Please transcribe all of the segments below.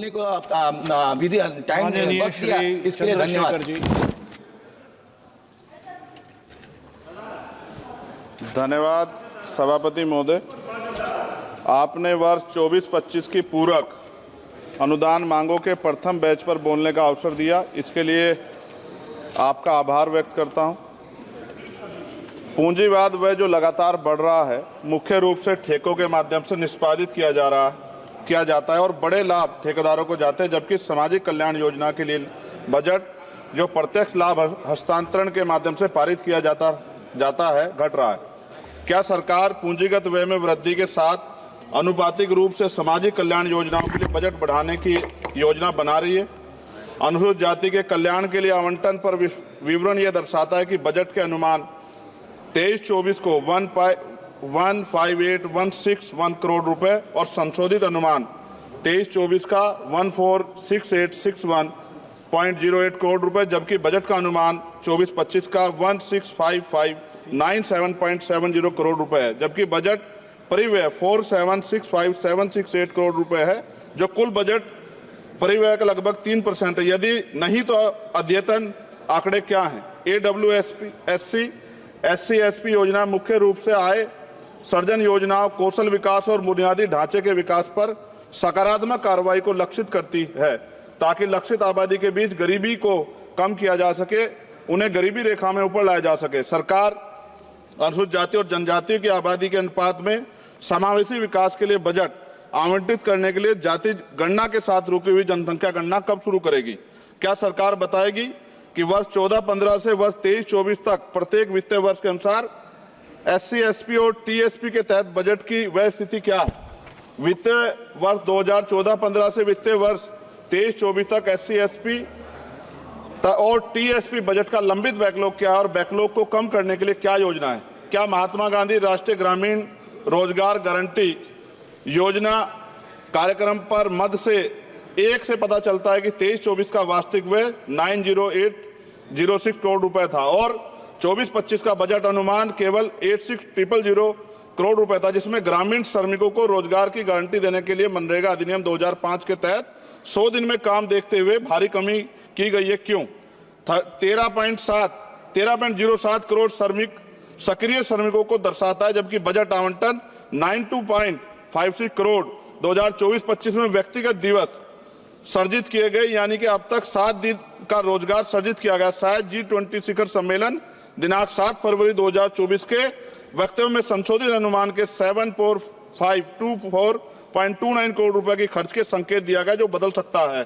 देने को विधि टाइम वक्त दिया, इसके लिए धन्यवाद जी। धन्यवाद सभापति महोदय। आपने वर्ष 24-25 की पूरक अनुदान मांगों के प्रथम बैच पर बोलने का अवसर दिया, इसके लिए आपका आभार व्यक्त करता हूं। पूंजीवाद वह जो लगातार बढ़ रहा है, मुख्य रूप से ठेकों के माध्यम से निष्पादित किया जाता है और बड़े लाभ ठेकेदारों को जाते हैं, जबकि सामाजिक कल्याण योजना के लिए बजट जो प्रत्यक्ष लाभ हस्तांतरण के माध्यम से पारित किया जाता है घट रहा है। क्या सरकार पूंजीगत व्यय में वृद्धि के साथ अनुपातिक रूप से सामाजिक कल्याण योजनाओं के लिए बजट बढ़ाने की योजना बना रही है? अनुसूचित जाति के कल्याण के लिए आवंटन पर विवरण यह दर्शाता है कि बजट के अनुमान 23-24 को 158,161 करोड़ रुपए और संशोधित अनुमान 23-24 का 146861.08 करोड़ रुपए, जबकि बजट का अनुमान 24-25 का 165597.70 करोड़ रुपए है, जबकि बजट परिव्यय 4765,768 करोड़ रुपए है, जो कुल बजट परिव्यय का लगभग 3% है। यदि नहीं तो अद्यतन आंकड़े क्या हैं? SC/SC योजना मुख्य रूप से आय सर्जन योजनाओं, कौशल विकास और बुनियादी ढांचे के विकास पर सकारात्मक कार्रवाई को लक्षित करती है, ताकि लक्षित आबादी के बीच गरीबी को कम किया जा सके, उन्हें गरीबी रेखा में ऊपर लाया जा सके। सरकार अनुसूचित जाति और जनजाति की आबादी के अनुपात में समावेशी विकास के लिए बजट आवंटित करने के लिए जाति गणना के साथ रुकी हुई जनसंख्या गणना कब शुरू करेगी? क्या सरकार बताएगी कि वर्ष 14-15 से वर्ष 23-24 तक प्रत्येक वित्तीय वर्ष के अनुसार SC/SC और TSP के तहत बजट की वह स्थिति क्या है? वित्तीय वर्ष 2014-15 से वित्तीय वर्ष 23-24 तक SC/SC और TSP बजट का लंबित बैकलॉग क्या है और बैकलॉग को कम करने के लिए क्या योजना है? क्या महात्मा गांधी राष्ट्रीय ग्रामीण रोजगार गारंटी योजना कार्यक्रम पर मद से 1 से पता चलता है कि 23-24 का वास्तविक व्यय 90806 करोड़ रुपए था और 24-25 का बजट अनुमान केवल 86,000 करोड़ रुपए था, जिसमें ग्रामीण श्रमिकों को रोजगार की गारंटी देने के लिए मनरेगा अधिनियम 2005 के तहत 100 दिन में काम देखते हुए भारी कमी की गई है। क्यों? 13.07 करोड़ सक्रिय श्रमिकों को दर्शाता है, जबकि बजट आवंटन 92.56 करोड़ 2024-25 में व्यक्तिगत दिवस सर्जित किए गए, यानी कि अब तक 7 दिन का रोजगार सर्जित किया गया। शायद G20 शिखर सम्मेलन दिनांक 7 फरवरी 2024 के वक्तव्य में संशोधित अनुमान के 74524.29 करोड़ रुपए की खर्च के संकेत दिया गया, जो बदल सकता है।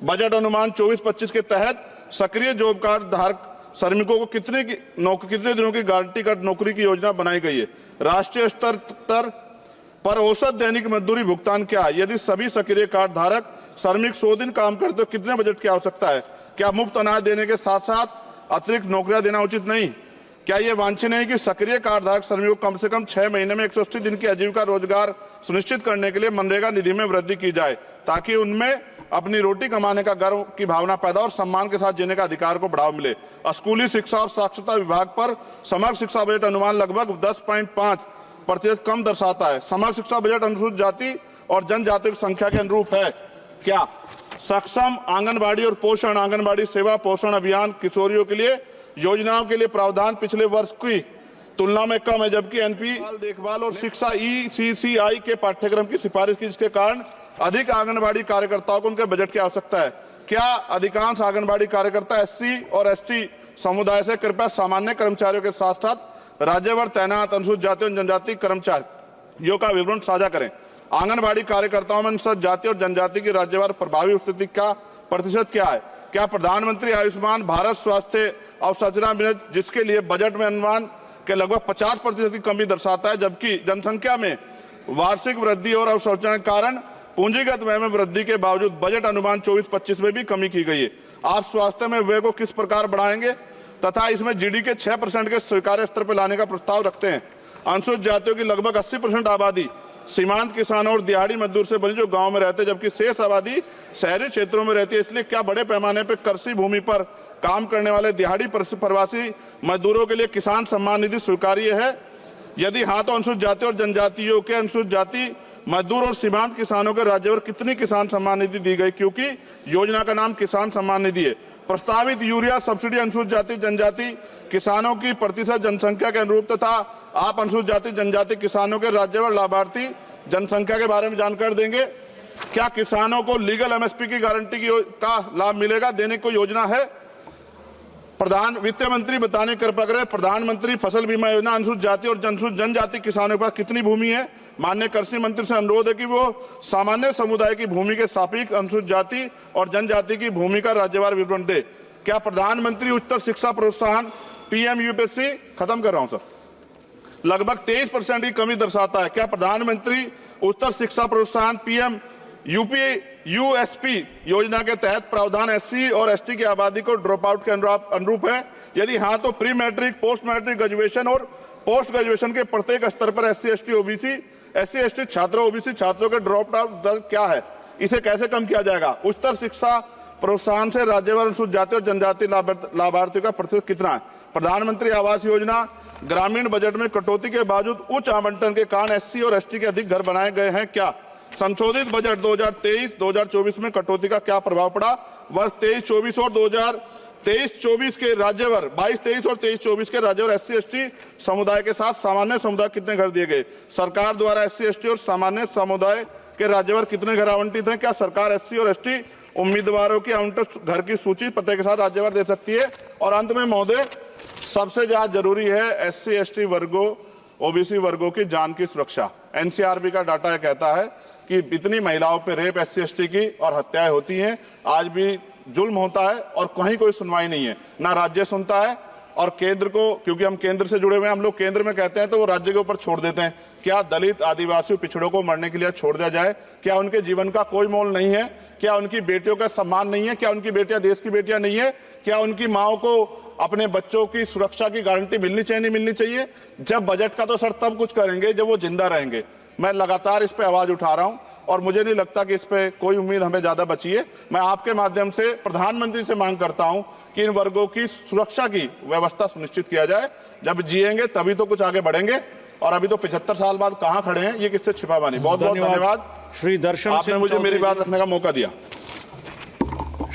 बजट अनुमान 24-25 के तहत सक्रिय जॉब कार्ड धारक श्रमिकों को कितने दिनों की गारंटी कार्ड नौकरी की योजना बनाई गई है? राष्ट्रीय स्तर पर औसत दैनिक मजदूरी भुगतान क्या है? यदि सभी सक्रिय कार्ड धारक श्रमिक 100 दिन काम करते तो कितने बजट की आवश्यकता है? क्या मुफ्त अनाज देने के साथ साथ अतिरिक्त नौकरियां देना उचित नहीं? क्या यह वांछनीय है कि सक्रिय कार्ड धारक श्रमिकों को कम से कम 6 महीने में 180 दिन की आजीविका रोजगार सुनिश्चित करने के लिए मनरेगा निधि में वृद्धि की जाए, ताकि उनमें अपनी रोटी कमाने का गर्व की भावना पैदा और सम्मान के साथ जीने का अधिकार को बढ़ावा मिले। स्कूली शिक्षा और साक्षरता विभाग पर समग्र शिक्षा बजट अनुमान लगभग 10.5% कम दर्शाता है। समग्र शिक्षा बजट अनुसूचित जाति और जनजाति की संख्या के अनुरूप है क्या? सक्षम आंगनबाड़ी और पोषण आंगनबाड़ी सेवा पोषण अभियान किशोरियों के लिए योजनाओं के लिए प्रावधान पिछले वर्ष की तुलना में कम है, जबकि NP देखभाल और शिक्षा ECCI के पाठ्यक्रम की सिफारिश की, जिसके कारण अधिक आंगनबाड़ी कार्यकर्ताओं को उनके बजट की आवश्यकता है। क्या अधिकांश आंगनबाड़ी कार्यकर्ता SC और ST समुदाय से? कृपया सामान्य कर्मचारियों के साथ साथ राज्यभर तैनात अनुसूचित जाति और जनजाति कर्मचारियों का विवरण साझा करें। आंगनबाड़ी कार्यकर्ताओं में अनुसूचित जाति और जनजाति की राज्यभर प्रभावी उपस्थिति का प्रतिशत क्या है? क्या प्रधानमंत्री आयुष्मान भारत स्वास्थ्य अवसंरचना मिशन, जिसके लिए बजट में अनुमान के लगभग 50% की कमी दर्शाता है, जबकि जनसंख्या में वार्षिक वृद्धि और अवसंरचना के कारण पूंजीगत व्यय में वृद्धि के बावजूद बजट अनुमान 24-25 में भी कमी की गई है? आप स्वास्थ्य में व्यय को किस प्रकार बढ़ाएंगे तथा इसमें GDP के 6% के स्वीकार्य स्तर पर लाने का प्रस्ताव रखते हैं? अनुसूचित जातियों की लगभग 80% आबादी सीमांत किसानों और दिहाड़ी मजदूर से बनी जो गांव में रहते हैं, जबकि शेष आबादी शहरी क्षेत्रों में रहती है। इसलिए क्या बड़े पैमाने पर कृषि भूमि पर काम करने वाले दिहाड़ी प्रवासी मजदूरों के लिए किसान सम्मान निधि स्वीकार्य है? यदि हाँ, तो अनुसूचित जाति और जनजातियों के अनुसूचित जाति मजदूर और सीमांत किसानों के राज्यभर कितनी किसान सम्मान निधि दी गई, क्योंकि योजना का नाम किसान सम्मान निधि है। प्रस्तावित यूरिया सब्सिडी अनुसूचित जाति जनजाति किसानों की प्रतिशत जनसंख्या के अनुरूप तथा आप अनुसूचित जाति जनजाति किसानों के राज्यभर लाभार्थी जनसंख्या के बारे में जानकारी देंगे। क्या किसानों को लीगल एमएसपी की गारंटी का लाभ मिलेगा, देने को योजना है? प्रधान वित्त मंत्री बताने कृपा करें, प्रधानमंत्री फसल बीमा योजना अनुसूचित जाति और जनजाति किसानों के पास कितनी भूमि है? माननीय कृषि मंत्री से अनुरोध है कि वो सामान्य समुदाय की भूमि के सापेक्ष अनुसूचित जाति और जनजाति की भूमि का राज्यवार विवरण दे। क्या प्रधानमंत्री उच्चतर शिक्षा प्रोत्साहन पीएम यूपीएससी खत्म कर रहा हूं सर, लगभग 23% की कमी दर्शाता है। क्या प्रधानमंत्री उच्चतर शिक्षा प्रोत्साहन पीएम यूएसपी योजना के तहत प्रावधान एससी और एसटी की आबादी को ड्रॉप आउट के अनुरूप है? यदि हाँ तो pre matric, post matric, graduation और पोस्ट ग्रेजुएशन के प्रत्येक स्तर पर एससी एसटी छात्रों, ओबीसी छात्रों के ड्रॉप आउट दर क्या है? इसे कैसे कम किया जाएगा? उच्चतर शिक्षा प्रोत्साहन से राज्यभर अनुसूचित जाति और जनजाति लाभार्थियों का प्रतिशत कितना है? प्रधानमंत्री आवास योजना ग्रामीण बजट में कटौती के बावजूद उच्च आवंटन के कारण एससी और एसटी के अधिक घर बनाए गए हैं क्या? संशोधित बजट 2023-2024 में कटौती का क्या प्रभाव पड़ा? वर्ष 23-24 और 2023-24 के राज्यभर 22-23 और 23-24 के राज्यभर एससी एसटी समुदाय के साथ सामान्य समुदाय कितने घर दिए गए? सरकार द्वारा एससी एसटी और सामान्य समुदाय के राज्यभर कितने घर आवंटित हैं? क्या सरकार एससी और एसटी उम्मीदवारों की आवंटित घर की सूची पते के साथ राज्यभर दे सकती है? और अंत में महोदय, सबसे ज्यादा जरूरी है एससी एसटी वर्गों, ओबीसी वर्गों की जान की सुरक्षा। एनसीआरबी का डाटा कहता है कि इतनी महिलाओं पे रेप एससी एसटी की और हत्याएं होती हैं, आज भी जुल्म होता है और कहीं कोई सुनवाई नहीं है, ना राज्य सुनता है। और केंद्र को, क्योंकि हम केंद्र से जुड़े हुए हैं, हम लोग केंद्र में कहते हैं तो वो राज्य के ऊपर छोड़ देते हैं। क्या दलित, आदिवासी, पिछड़ों को मरने के लिए छोड़ दिया जाए? क्या उनके जीवन का कोई मोल नहीं है? क्या उनकी बेटियों का सम्मान नहीं है? क्या उनकी बेटियां देश की बेटियां नहीं है? क्या उनकी माओ को अपने बच्चों की सुरक्षा की गारंटी मिलनी चाहिए, नहीं मिलनी चाहिए? जब बजट का तो सर तब कुछ करेंगे जब वो जिंदा रहेंगे। मैं लगातार इस पे आवाज उठा रहा हूं और मुझे नहीं लगता कि इस पे कोई उम्मीद हमें ज्यादा बची है। मैं आपके माध्यम से प्रधानमंत्री से मांग करता हूं कि इन वर्गों की सुरक्षा की व्यवस्था सुनिश्चित किया जाए। जब जिएंगे तभी तो कुछ आगे बढ़ेंगे, और अभी तो 75 साल बाद कहां खड़े हैं, ये किससे छिपा नहीं। बहुत बहुत धन्यवाद श्री दर्शन, आपने मुझे मेरी बात रखने का मौका दिया।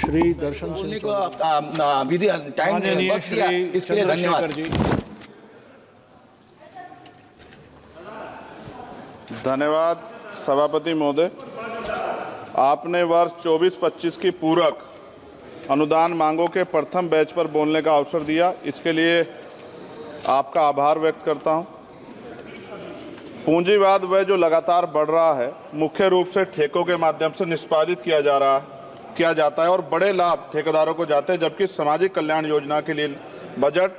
श्री दर्शन बोलने को विधि टाइम दिया, इसके लिए धन्यवाद जी। धन्यवाद सभापति महोदय। आपने वर्ष 24-25 की पूरक अनुदान मांगों के प्रथम बैच पर बोलने का अवसर दिया, इसके लिए आपका आभार व्यक्त करता हूं। पूंजीवाद वह जो लगातार बढ़ रहा है, मुख्य रूप से ठेकों के माध्यम से निष्पादित किया जाता है और बड़े लाभ ठेकेदारों को जाते हैं, जबकि सामाजिक कल्याण योजना के लिए बजट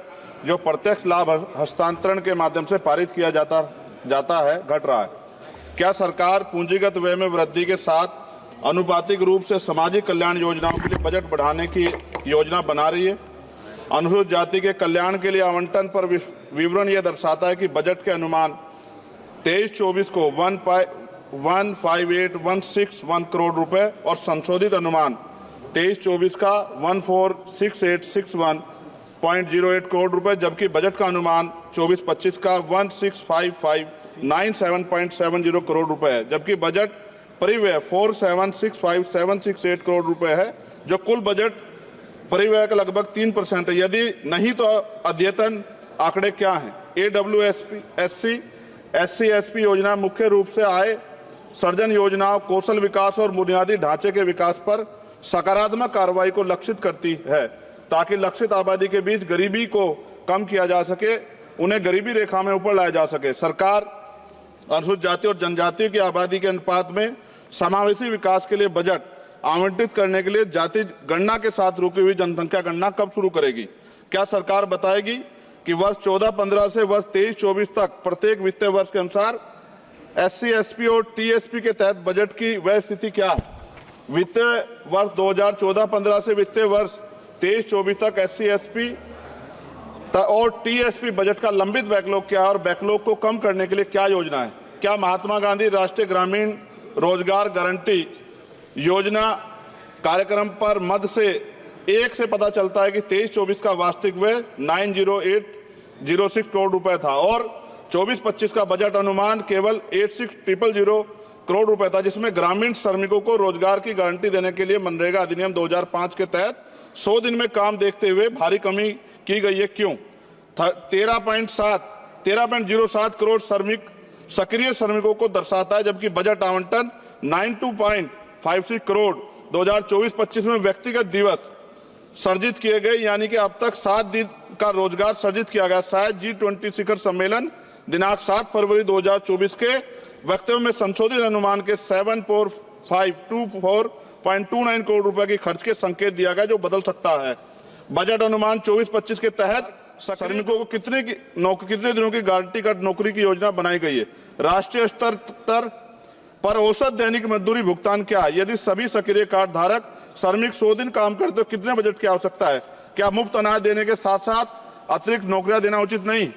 जो प्रत्यक्ष लाभ हस्तांतरण के माध्यम से पारित किया जाता है घट रहा है। क्या सरकार पूंजीगत व्यय में वृद्धि के साथ अनुपातिक रूप से सामाजिक कल्याण योजनाओं के लिए बजट बढ़ाने की योजना बना रही है? अनुसूचित जाति के कल्याण के लिए आवंटन पर विवरण यह दर्शाता है कि बजट के अनुमान 23-24 को 158,161 करोड़ रुपए और संशोधित अनुमान 23-24 का 146861.08 करोड़ रुपए, जबकि बजट का अनुमान 24-25 का 165597.70 करोड़ रुपए है, जबकि बजट परिव्यय 4765,768 करोड़ रुपए है, जो कुल बजट परिव्यय का लगभग 3% है। यदि नहीं तो अद्यतन आंकड़े क्या हैं? SC/ST योजना मुख्य रूप से आय सर्जन योजनाओं, कौशल विकास और बुनियादी ढांचे के विकास पर सकारात्मक कार्रवाई को लक्षित करती है, ताकि लक्षित आबादी के बीच गरीबी को कम किया जा सके, उन्हें गरीबी रेखा में ऊपर लाया जा सके। सरकार अनुसूचित जाति और जनजाति की आबादी के अनुपात में समावेशी विकास के लिए बजट आवंटित करने के लिए जाति गणना के साथ रुकी हुई जनसंख्या गणना कब शुरू करेगी? क्या सरकार बताएगी कि वर्ष 14-15 से वर्ष 23-24 तक प्रत्येक वित्तीय वर्ष के अनुसार SC/SP और TSP के तहत बजट की वह स्थिति क्या है? वित्तीय वर्ष 2014-15 से वित्तीय वर्ष 23-24 तक SC/SP और TSP बजट का लंबित बैकलॉग क्या है और बैकलॉग को कम करने के लिए क्या योजना है? क्या महात्मा गांधी राष्ट्रीय ग्रामीण रोजगार गारंटी योजना कार्यक्रम पर मद से 1 से पता चलता है कि 23-24 का वास्तविक व्यय 90806 करोड़ रुपए था और 24-25 का बजट अनुमान केवल 86,000 करोड़ रुपए था, जिसमें ग्रामीण श्रमिकों को रोजगार की गारंटी देने के लिए मनरेगा अधिनियम 2005 के तहत 100 दिन में काम देखते हुए भारी कमी की गई है। क्यों? 13.07 करोड़ सक्रिय श्रमिकों को दर्शाता है, जबकि बजट आवंटन 92.56 करोड़ 2024-25 में व्यक्तिगत दिवस सर्जित किए गए, यानी कि अब तक 7 दिन का रोजगार सर्जित किया गया। शायद G20 शिखर सम्मेलन दिनांक 7 फरवरी 2024 के वक्तव्य में संशोधित अनुमान के 74524.29 करोड़ रुपए के खर्च के संकेत दिया गया, जो बदल सकता है। बजट अनुमान 24-25 के तहत श्रमिकों को कितने दिनों की गारंटी कार्ड नौकरी की योजना बनाई गई है। राष्ट्रीय स्तर पर औसत दैनिक मजदूरी भुगतान क्या है? यदि सभी सक्रिय कार्ड धारक श्रमिक 100 दिन काम करते तो कितने बजट की आवश्यकता है? क्या मुफ्त अनाज देने के साथ साथ अतिरिक्त नौकरियां देना उचित नहीं?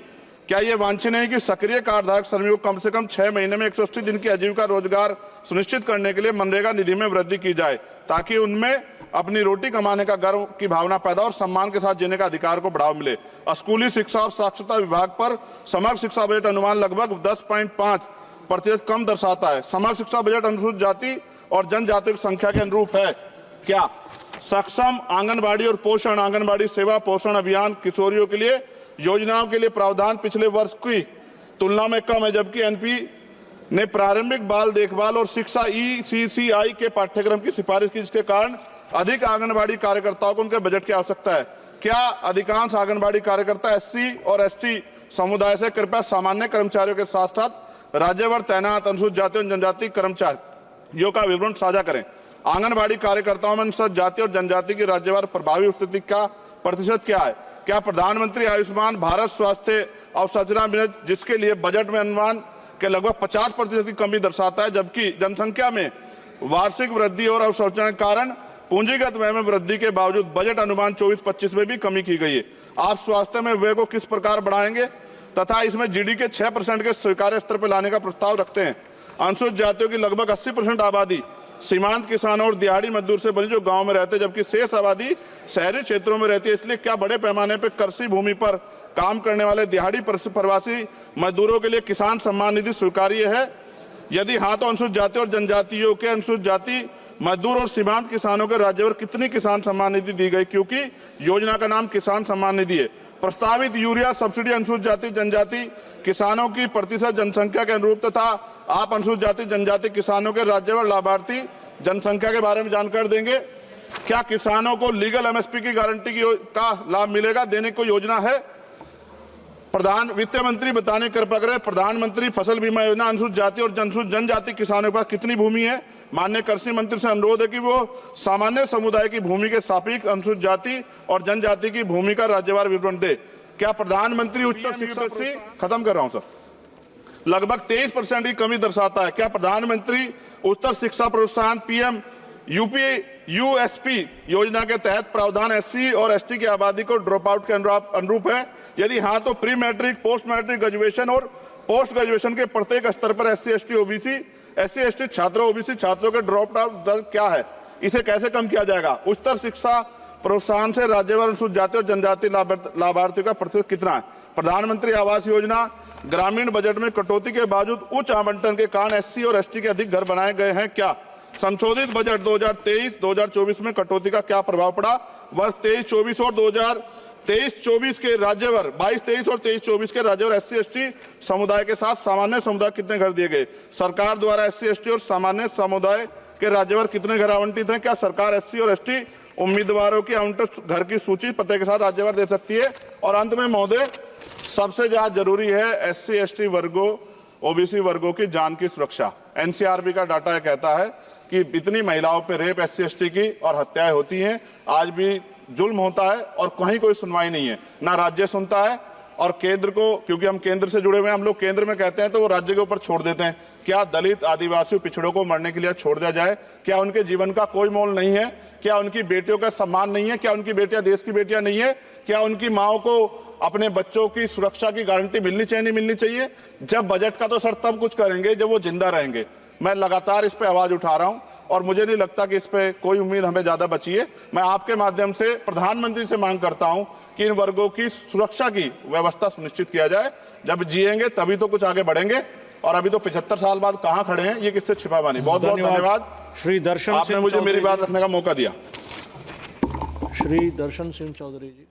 क्या यह वांछनीय नहीं कि सक्रिय कार्ड धारक श्रमिकों को कम से कम 6 महीने में 180 दिन की आजीविका रोजगार सुनिश्चित करने के लिए मनरेगा निधि में वृद्धि की जाए, ताकि उनमें अपनी रोटी कमाने का गर्व की भावना पैदा और सम्मान के साथ जीने का अधिकार को बढ़ावा मिले। स्कूली शिक्षा और साक्षरता विभाग पर समग्र शिक्षा बजट अनुमान लगभग 10.5% कम दर्शाता है। समग्र शिक्षा बजट अनुसूचित जाति और जनजातियों की संख्या के अनुरूप है क्या? सक्षम आंगनबाड़ी और पोषण आंगनबाड़ी सेवा पोषण अभियान किशोरियों के लिए योजनाओं के लिए प्रावधान पिछले वर्ष की तुलना में कम है, जबकि एनपी ने प्रारंभिक बाल देखभाल और शिक्षा ECCI के पाठ्यक्रम की सिफारिश की, जिसके कारण अधिक आंगनबाड़ी कार्यकर्ताओं को उनके बजट की आवश्यकता है। क्या अधिकांश आंगनबाड़ी कार्यकर्ता SC और ST समुदाय से? कृपया सामान्य कर्मचारियों के साथ साथ राज्यभर तैनात अनुसूचित जाति और जनजाति कर्मचारियों का विवरण साझा करें। आंगनबाड़ी कार्यकर्ताओं में अनुसूचित जाति और जनजाति की राज्यभर प्रभावी उपस्थिति का प्रतिशत क्या है? क्या प्रधानमंत्री आयुष्मान भारत स्वास्थ्य अवसंरचना मिशन, जिसके लिए बजट में अनुमान के लगभग 50% की कमी दर्शाता है, जबकि जनसंख्या में वार्षिक वृद्धि और अवसंरचना के कारण पूंजीगत व्यय में वृद्धि के बावजूद बजट अनुमान 24-25 में भी कमी की गई है। आप स्वास्थ्य में व्यय को किस प्रकार बढ़ाएंगे तथा इसमें GDP के 6% के स्वीकार्य स्तर पर लाने का प्रस्ताव रखते हैं? अनुसूचित जातियों की लगभग 80% आबादी सीमांत किसानों और दिहाड़ी मजदूर से बनी, जो गांव में रहते हैं, जबकि शेष आबादी शहरी क्षेत्रों में रहती है। इसलिए क्या बड़े पैमाने पर कृषि भूमि पर काम करने वाले दिहाड़ी प्रवासी मजदूरों के लिए किसान सम्मान निधि स्वीकार्य है? यदि हाँ, तो अनुसूचित जाति और जनजातियों के अनुसूचित जाति मजदूर और सीमांत किसानों के राज्यभर कितनी किसान सम्मान निधि दी गई, क्योंकि योजना का नाम किसान सम्मान निधि है? प्रस्तावित यूरिया सब्सिडी अनुसूचित जाति जनजाति किसानों की प्रतिशत जनसंख्या के अनुरूप तथा आप अनुसूचित जाति जनजाति किसानों के राज्यभर लाभार्थी जनसंख्या के बारे में जानकारी देंगे। क्या किसानों को लीगल MSP की गारंटी का लाभ मिलेगा, देने को योजना है? वित्त मंत्री बताने कृपया करें, प्रधानमंत्री फसल बीमा योजना अनुसूचित जाति और जनजाति किसानों के पास कितनी भूमि है? माननीय कृषि मंत्री से अनुरोध है कि वो सामान्य समुदाय की भूमि के सापेक्ष अनुसूचित जाति और जनजाति की भूमि का राज्यवार विवरण दे। क्या प्रधानमंत्री उच्च शिक्षा से खत्म कर रहा हूं सर, लगभग 23% की कमी दर्शाता है? क्या प्रधानमंत्री उच्च शिक्षा प्रोत्साहन PM USP योजना के तहत प्रावधान SC और ST की आबादी को ड्रॉप आउट के अनुरूप है? यदि हाँ, तो pre matric, post matric, graduation और पोस्ट ग्रेजुएशन के प्रत्येक स्तर पर SC ST छात्रों OBC छात्रों के ड्रॉप आउट दर क्या है? इसे कैसे कम किया जाएगा? उच्चतर शिक्षा प्रोत्साहन से राज्यभर अनुसूचित जाति और जनजाति लाभार्थियों का प्रतिशत कितना है? प्रधानमंत्री आवास योजना ग्रामीण बजट में कटौती के बावजूद उच्च आवंटन के कारण SC और ST के अधिक घर बनाए गए हैं क्या? संशोधित बजट 2023-2024 में कटौती का क्या प्रभाव पड़ा? वर्ष 23-24 और 2023-24 के राज्यभर 22-23 और 23-24 के राज्यभर SC ST समुदाय के साथ सामान्य समुदाय कितने घर दिए गए? सरकार द्वारा SC ST और सामान्य समुदाय के राज्यभर कितने घर आवंटित हैं? क्या सरकार SC और ST उम्मीदवारों की आवंटित घर की सूची पते के साथ राज्यभर दे सकती है? और अंत में महोदय, सबसे ज्यादा जरूरी है SC ST वर्गों OBC वर्गों की जान की सुरक्षा। NCRB का डाटा यह कहता है कि इतनी महिलाओं पे रेप SC ST की और हत्याएं होती हैं, आज भी जुल्म होता है और कहीं कोई सुनवाई नहीं है, ना राज्य सुनता है। और केंद्र को, क्योंकि हम केंद्र से जुड़े हुए हैं, हम लोग केंद्र में कहते हैं तो वो राज्य के ऊपर छोड़ देते हैं। क्या दलित आदिवासी पिछड़ों को मरने के लिए छोड़ दिया जाए? क्या उनके जीवन का कोई मोल नहीं है? क्या उनकी बेटियों का सम्मान नहीं है? क्या उनकी बेटियां देश की बेटियां नहीं है? क्या उनकी माओ को अपने बच्चों की सुरक्षा की गारंटी मिलनी चाहिए, नहीं मिलनी चाहिए? जब बजट का तो सर तब कुछ करेंगे जब वो जिंदा रहेंगे। मैं लगातार इस पे आवाज उठा रहा हूं और मुझे नहीं लगता कि इस पे कोई उम्मीद हमें ज्यादा बची है। मैं आपके माध्यम से प्रधानमंत्री से मांग करता हूं कि इन वर्गों की सुरक्षा की व्यवस्था सुनिश्चित किया जाए। जब जिएंगे तभी तो कुछ आगे बढ़ेंगे। और अभी तो 75 साल बाद कहां खड़े हैं, ये किससे छिपा बनी। बहुत बहुत धन्यवाद, श्री दर्शन आपने सिंह मुझे मेरी चौधरी बात रखने का मौका दिया। श्री दर्शन सिंह चौधरी जी।